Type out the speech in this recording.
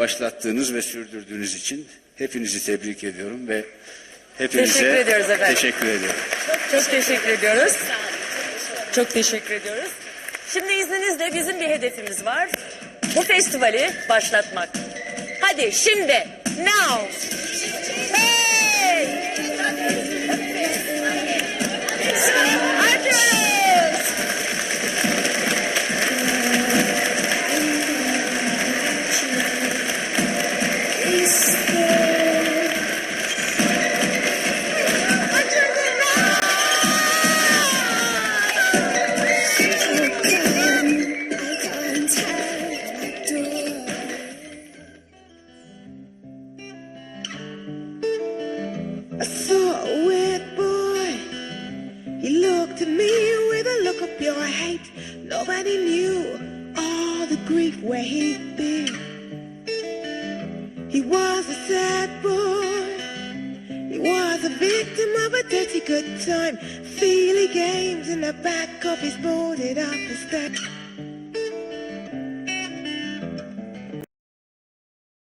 başlattığınız ve sürdürdüğünüz için hepinizi tebrik ediyorum ve hepinize teşekkür ediyoruz efendim. teşekkür ediyorum. Çok teşekkür ediyoruz. Çok teşekkür ediyoruz. Şimdi izninizle bizim bir hedefimiz var. Bu festivali başlatmak. Hadi şimdi, now. Hey! Açıyoruz. I saw a weird boy. He looked at me with a look of pure hate. Nobody knew all the grief where he'd been. He was a sad boy. He was a victim of a dirty good time. Feely games in the back of his boarded up estate.